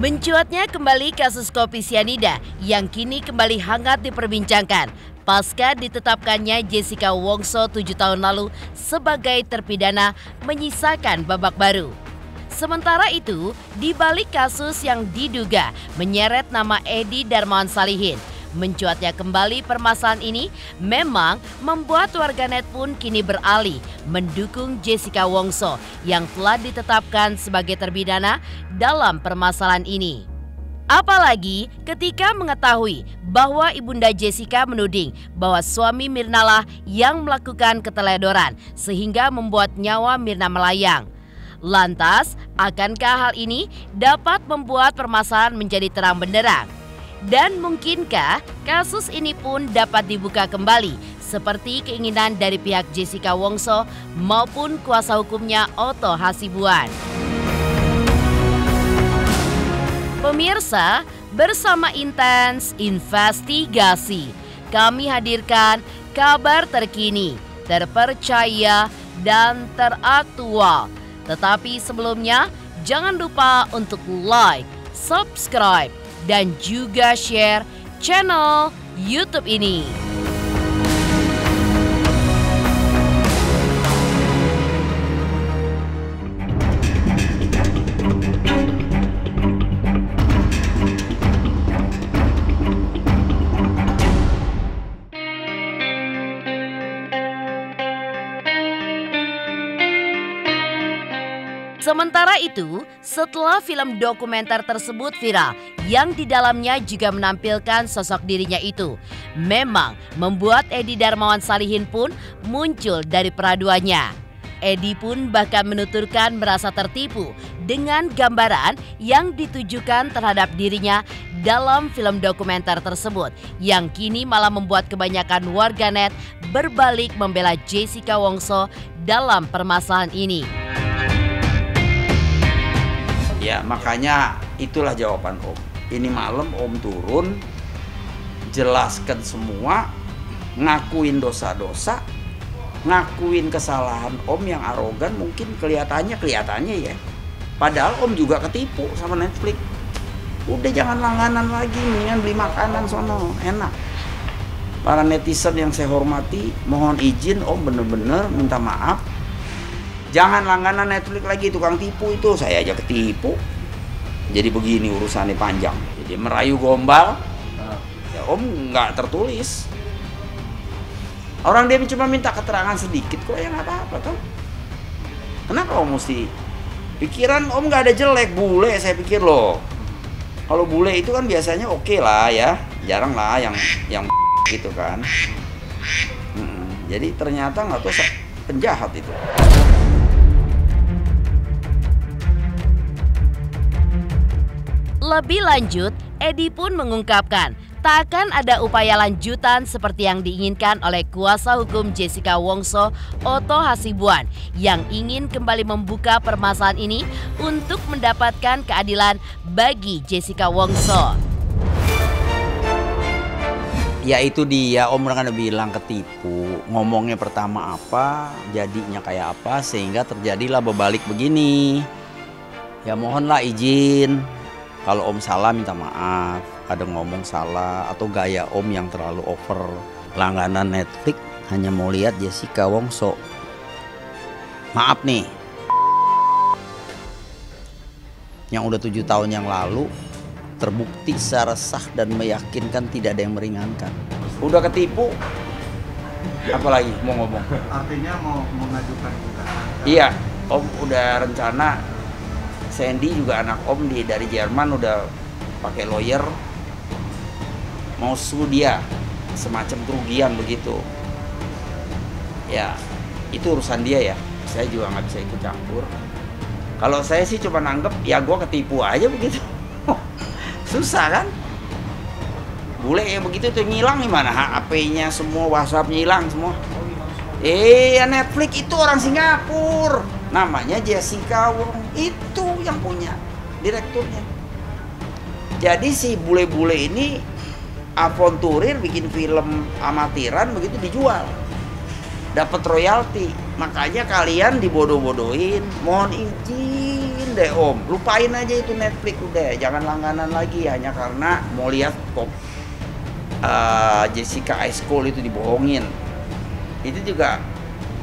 Mencuatnya kembali kasus kopi sianida yang kini kembali hangat diperbincangkan pasca ditetapkannya Jessica Wongso 7 tahun lalu sebagai terpidana menyisakan babak baru. Sementara itu, di balik kasus yang diduga menyeret nama Edy Darmawan Salihin, mencuatnya kembali permasalahan ini memang membuat warganet pun kini beralih mendukung Jessica Wongso yang telah ditetapkan sebagai terpidana dalam permasalahan ini. Apalagi ketika mengetahui bahwa ibunda Jessica menuding bahwa suami Mirna lah yang melakukan keteledoran sehingga membuat nyawa Mirna melayang. Lantas, akankah hal ini dapat membuat permasalahan menjadi terang benderang? Dan mungkinkah kasus ini pun dapat dibuka kembali seperti keinginan dari pihak Jessica Wongso maupun kuasa hukumnya Otto Hasibuan? Pemirsa, bersama Intens Investigasi, kami hadirkan kabar terkini, terpercaya, dan teraktual. Tetapi sebelumnya, jangan lupa untuk like, subscribe, dan juga share channel YouTube ini. Sementara itu, setelah film dokumenter tersebut viral, yang di dalamnya juga menampilkan sosok dirinya itu, memang membuat Edy Darmawan Salihin pun muncul dari peraduannya. Edy pun bahkan menuturkan merasa tertipu dengan gambaran yang ditujukan terhadap dirinya dalam film dokumenter tersebut, yang kini malah membuat kebanyakan warganet berbalik membela Jessica Wongso dalam permasalahan ini. Ya, makanya itulah jawaban Om. Ini malam Om turun, jelaskan semua, ngakuin dosa-dosa, ngakuin kesalahan Om yang arogan mungkin kelihatannya ya. Padahal Om juga ketipu sama Netflix. Udah jangan langganan lagi, mendingan beli makanan sono, enak. Para netizen yang saya hormati, mohon izin Om bener-bener minta maaf. Jangan langganan Netflix lagi, tukang tipu itu, saya aja ketipu. Jadi begini urusannya panjang. Jadi merayu gombal, ya Om nggak tertulis. Orang dia cuma minta keterangan sedikit kok, ya nggak apa-apa toh. Kenapa Om mesti? Pikiran Om nggak ada jelek, bule saya pikir loh. Kalau bule itu kan biasanya oke lah ya, jarang lah yang gitu kan. Jadi ternyata nggak tahu penjahat itu. Lebih lanjut, Edy pun mengungkapkan tak akan ada upaya lanjutan seperti yang diinginkan oleh kuasa hukum Jessica Wongso, Otto Hasibuan, yang ingin kembali membuka permasalahan ini untuk mendapatkan keadilan bagi Jessica Wongso. Ya itu dia, Om kan bilang ketipu, ngomongnya pertama apa, jadinya kayak apa, sehingga terjadilah berbalik begini. Ya mohonlah izin. Kalau Om salah minta maaf, ada ngomong salah atau gaya Om yang terlalu over. Langganan Netflix hanya mau lihat Jessica Wongso. Maaf nih, yang udah 7 tahun yang lalu terbukti secara sah dan meyakinkan tidak ada yang meringankan. Udah ketipu, apalagi mau ngomong? Artinya mau mengajukan gugatan? Iya, Om udah rencana. Sandy juga anak Om dari Jerman udah pakai lawyer, mau sue dia semacam kerugian begitu. Ya itu urusan dia ya, saya juga nggak bisa ikut campur. Kalau saya sih cuma nanggep ya gue ketipu aja begitu. Susah kan? Bule ya begitu tuh ngilang gimana? HP-nya semua, WhatsApp-nya hilang semua. Ya Netflix itu orang Singapura, namanya Jessica Wong, itu yang punya direkturnya. Jadi si bule-bule ini avanturir bikin film amatiran begitu dijual, dapat royalti. Makanya kalian dibodoh-bodohin. Mohon izin deh Om, lupain aja itu Netflix udah, jangan langganan lagi hanya karena mau lihat Jessica Ice Cold itu dibohongin. Itu juga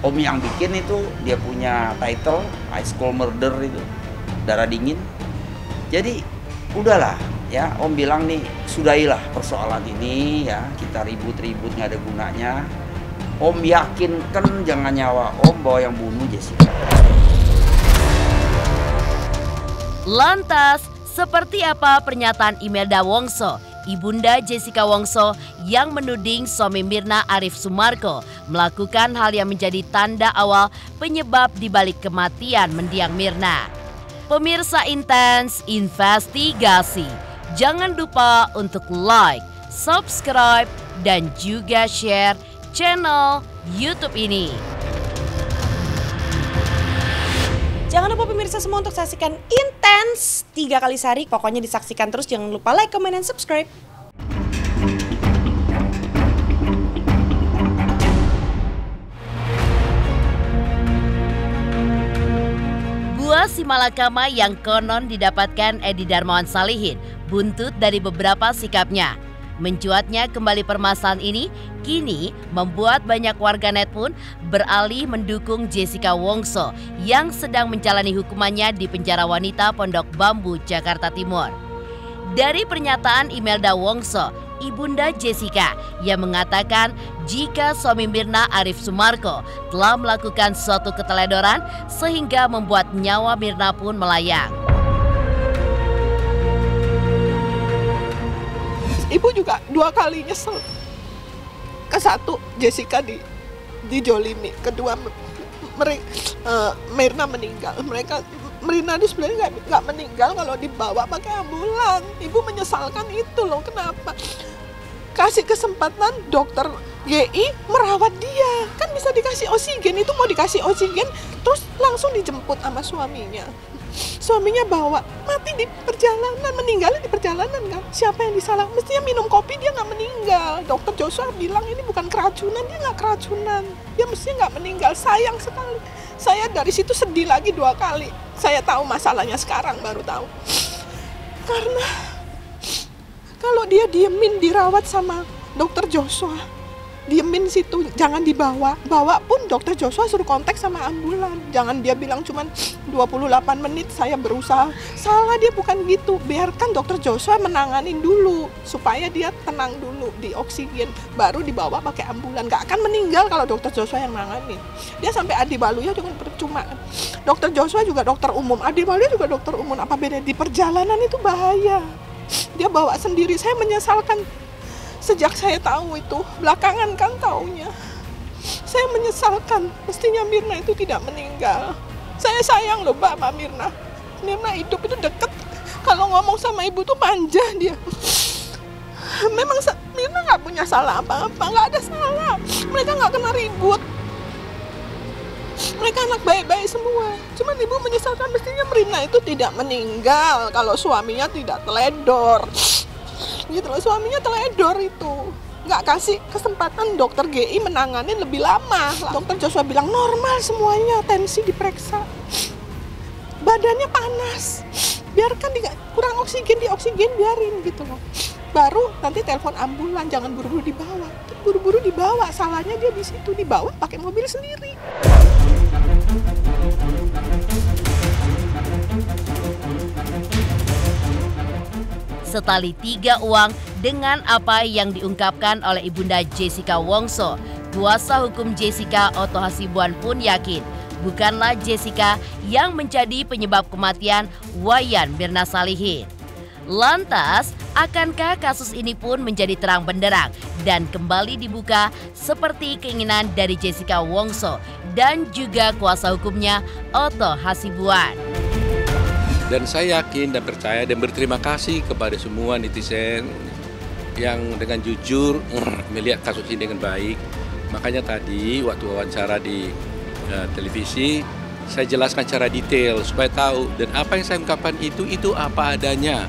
Om yang bikin itu, dia punya title Ice Cold Murder itu, darah dingin. Jadi udahlah ya, Om bilang nih sudahilah persoalan ini ya, kita ribut-ribut nggak ada gunanya. Om yakinkan jangan nyawa Om bahwa yang bunuh Jessica. Lantas, seperti apa pernyataan Imelda Wongso, ibunda Jessica Wongso yang menuding suami Mirna Arif Sumarko melakukan hal yang menjadi tanda awal penyebab dibalik kematian mendiang Mirna? Pemirsa Intens Investigasi, jangan lupa untuk like, subscribe, dan juga share channel YouTube ini. Jangan lupa pemirsa semua untuk saksikan Intens 3 kali sehari. Pokoknya disaksikan terus, jangan lupa like, comment, dan subscribe. Buah si malakama yang konon didapatkan Edi Darmawan Salihin buntut dari beberapa sikapnya. Mencuatnya kembali permasalahan ini kini membuat banyak warganet pun beralih mendukung Jessica Wongso yang sedang menjalani hukumannya di penjara wanita Pondok Bambu, Jakarta Timur. Dari pernyataan Imelda Wongso, ibunda Jessica, yang mengatakan jika suami Mirna Arif Sumarko telah melakukan suatu keteledoran sehingga membuat nyawa Mirna pun melayang. Ibu juga 2 kali nyesel. Ke-1 Jessica dijolimi, kedua Mirna meninggal. Mirna itu sebenarnya nggak meninggal kalau dibawa pakai ambulan. Ibu menyesalkan itu loh. Kenapa? Kasih kesempatan dokter GI merawat dia, kan bisa dikasih oksigen. Itu mau dikasih oksigen terus langsung dijemput sama suaminya. Suaminya bawa, mati di perjalanan, meninggalnya di perjalanan kan. Siapa yang disalah? Mestinya minum kopi dia nggak meninggal. Dokter Joshua bilang ini bukan keracunan, dia nggak keracunan. Dia mestinya nggak meninggal, sayang sekali. Saya dari situ sedih lagi 2 kali. Saya tahu masalahnya sekarang, baru tahu. Karena kalau dia diemin dirawat sama dokter Joshua, diemin situ, jangan dibawa. Bawa pun dokter Joshua suruh kontak sama ambulan. Jangan dia bilang cuman 28 menit saya berusaha. Salah, dia bukan gitu. Biarkan dokter Joshua menanganin dulu supaya dia tenang dulu, di oksigen, baru dibawa pakai ambulan. Gak akan meninggal kalau dokter Joshua yang nanganin. Dia sampai Adi Waluyo juga percuma. Dokter Joshua juga dokter umum, Adi Waluyo juga dokter umum. Apa beda? Di perjalanan itu bahaya. Dia bawa sendiri. Saya menyesalkan. Sejak saya tahu itu, belakangan kan taunya. Saya menyesalkan, mestinya Mirna itu tidak meninggal. Saya sayang loh Mbak sama Mirna. Mirna hidup itu deket. Kalau ngomong sama ibu tuh manja dia. Memang Mirna nggak punya salah apa-apa, nggak ada salah. Mereka nggak kena ribut. Mereka anak baik-baik semua. Cuman ibu menyesalkan, mestinya Mirna itu tidak meninggal kalau suaminya tidak teledor. Gitu loh, suaminya teledor itu. Nggak kasih kesempatan dokter GI menangani lebih lama. Dokter Joshua bilang normal semuanya, tensi diperiksa, badannya panas, biarkan kurang oksigen, di oksigen biarin gitu loh. Baru nanti telepon ambulan, jangan buru-buru dibawa. Buru-buru dibawa, salahnya dia di situ, dibawa pakai mobil sendiri. Setali 3 uang dengan apa yang diungkapkan oleh ibunda Jessica Wongso, kuasa hukum Jessica Otto Hasibuan pun yakin bukanlah Jessica yang menjadi penyebab kematian Wayan Mirna Salihin. Lantas, akankah kasus ini pun menjadi terang benderang dan kembali dibuka seperti keinginan dari Jessica Wongso dan juga kuasa hukumnya Otto Hasibuan? Dan saya yakin dan percaya dan berterima kasih kepada semua netizen yang dengan jujur melihat kasus ini dengan baik. Makanya tadi waktu wawancara di televisi saya jelaskan secara detail supaya tahu, dan apa yang saya ungkapkan itu apa adanya.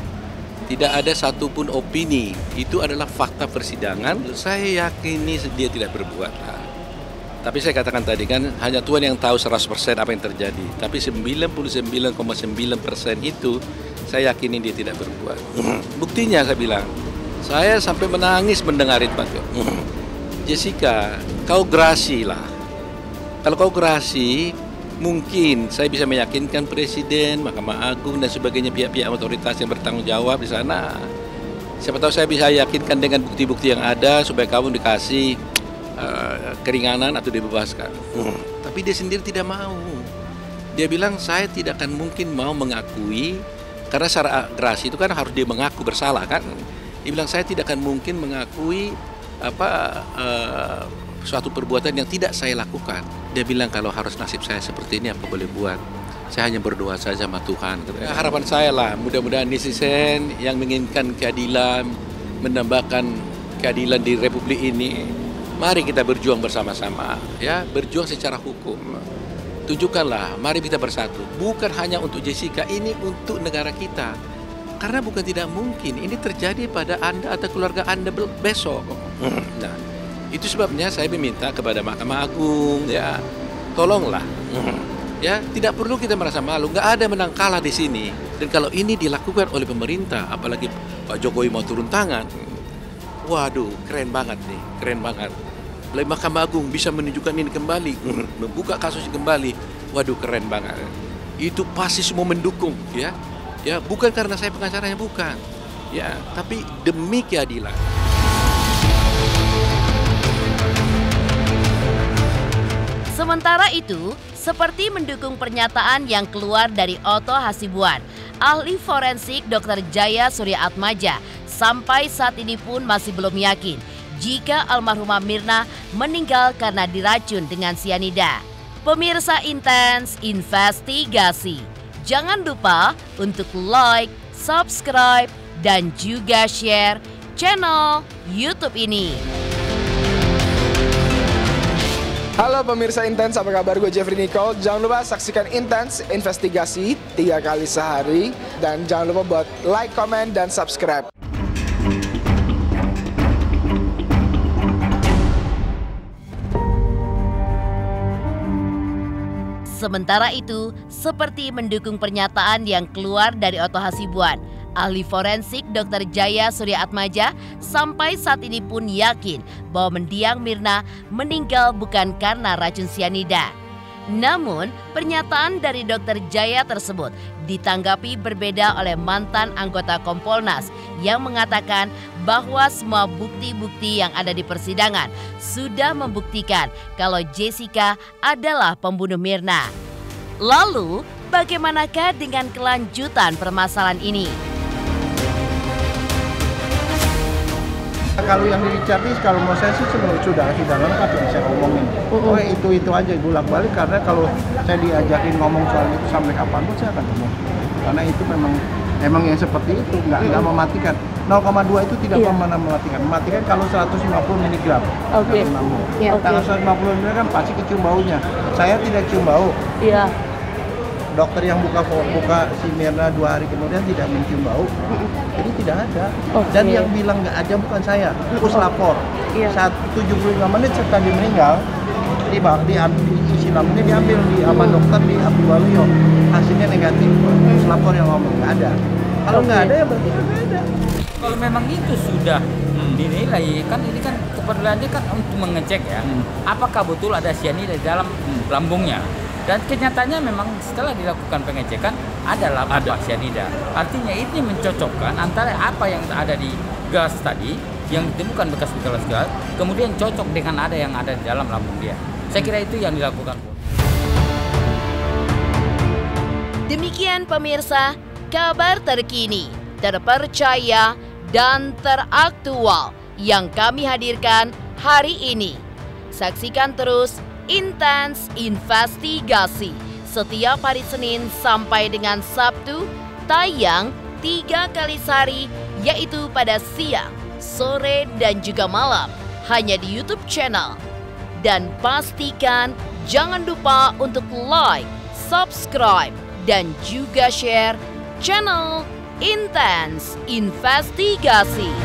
Tidak ada satupun opini, itu adalah fakta persidangan. Saya yakini dia tidak berbuat. Tapi saya katakan tadi kan hanya Tuhan yang tahu 100% apa yang terjadi. Tapi 99,9% itu saya yakini dia tidak berbuat. Buktinya saya bilang, saya sampai menangis mendengar itu Pak. Jessica, kau gerasi lah. Kalau kau gerasi, mungkin saya bisa meyakinkan Presiden, Mahkamah Agung dan sebagainya pihak-pihak otoritas yang bertanggung jawab di sana. Siapa tahu saya bisa yakinkan dengan bukti-bukti yang ada supaya kamu dikasih keringanan atau dibebaskan. Tapi dia sendiri tidak mau. Dia bilang saya tidak akan mungkin mau mengakui, karena secara gerasi itu kan harus dia mengaku bersalah kan. Dia bilang saya tidak akan mungkin mengakui suatu perbuatan yang tidak saya lakukan. Dia bilang kalau harus nasib saya seperti ini apa boleh buat. Saya hanya berdoa saja sama Tuhan. Harapan saya lah, mudah-mudahan netizen yang menginginkan keadilan, menambahkan keadilan di Republik ini, mari kita berjuang bersama-sama, ya, berjuang secara hukum. Tunjukkanlah, mari kita bersatu. Bukan hanya untuk Jessica, ini untuk negara kita. Karena bukan tidak mungkin ini terjadi pada Anda atau keluarga Anda besok. Nah, itu sebabnya saya meminta kepada Mahkamah Agung, ya, tolonglah. Ya, tidak perlu kita merasa malu. Nggak ada menang kalah di sini. Dan kalau ini dilakukan oleh pemerintah, apalagi Pak Jokowi mau turun tangan, waduh, keren banget nih, keren banget. Oleh Mahkamah Agung bisa menunjukkan ini kembali, membuka kasus kembali. Waduh, keren banget. Itu pasti semua mendukung, ya. Ya, bukan karena saya pengacaranya, bukan. Ya, tapi demi keadilan. Sementara itu, seperti mendukung pernyataan yang keluar dari Otto Hasibuan, ahli forensik Dr. Jaya Surya Atmaja sampai saat ini pun masih belum yakin jika almarhumah Mirna meninggal karena diracun dengan sianida. Pemirsa Intens Investigasi, jangan lupa untuk like, subscribe, dan juga share channel YouTube ini. Halo pemirsa Intens, apa kabar? Gue Jeffrey Nicole. Jangan lupa saksikan Intens Investigasi 3 kali sehari. Dan jangan lupa buat like, comment, dan subscribe. Sementara itu, seperti mendukung pernyataan yang keluar dari Otto Hasibuan, ahli forensik Dr. Jaya Surya Atmaja sampai saat ini pun yakin bahwa mendiang Mirna meninggal bukan karena racun sianida. Namun, pernyataan dari Dr. Jaya tersebut ditanggapi berbeda oleh mantan anggota Kompolnas yang mengatakan bahwa semua bukti-bukti yang ada di persidangan sudah membuktikan kalau Jessica adalah pembunuh Mirna. Lalu, bagaimanakah dengan kelanjutan permasalahan ini? Kalau yang di Richard kalau mau saya sih sudah lengkap yang saya omongin. Oh itu aja bolak-balik, karena kalau saya diajakin ngomong soal itu sampai kapanpun saya akan ngomong. Karena itu memang yang seperti itu nggak mematikan. 0,2 itu tidak pernah mematikan. Mematikan kalau 150 mg. Oke. Tanggal 150 mg kan pasti kecium baunya. Saya tidak cium bau. Iya. Dokter yang buka si Mirna 2 hari kemudian tidak mencium bau, jadi tidak ada. Dan yang bilang nggak ada bukan saya, puslapor. Saat 75 menit setelah dia meninggal, isi lambungnya diambil di sama dokter di Abdul Waluyo, hasilnya negatif. Puslapor yang ngomong nggak ada. Kalau nggak ada ya berarti nggak ada. Kalau memang itu sudah dinilai, kan ini kan keperluannya kan untuk mengecek ya, apakah betul ada sianida di dalam lambungnya. Dan kenyataannya memang setelah dilakukan pengecekan ada sianida. Artinya ini mencocokkan antara apa yang ada di gas tadi, yang ditemukan bekas-bekas gas, kemudian cocok dengan ada yang ada di dalam lambung dia. Saya kira itu yang dilakukan. Demikian pemirsa, kabar terkini, terpercaya, dan teraktual yang kami hadirkan hari ini. Saksikan terus Intens Investigasi setiap hari Senin sampai dengan Sabtu, tayang 3 kali sehari, yaitu pada siang, sore, dan juga malam, hanya di YouTube channel. Dan pastikan jangan lupa untuk like, subscribe, dan juga share channel Intens Investigasi.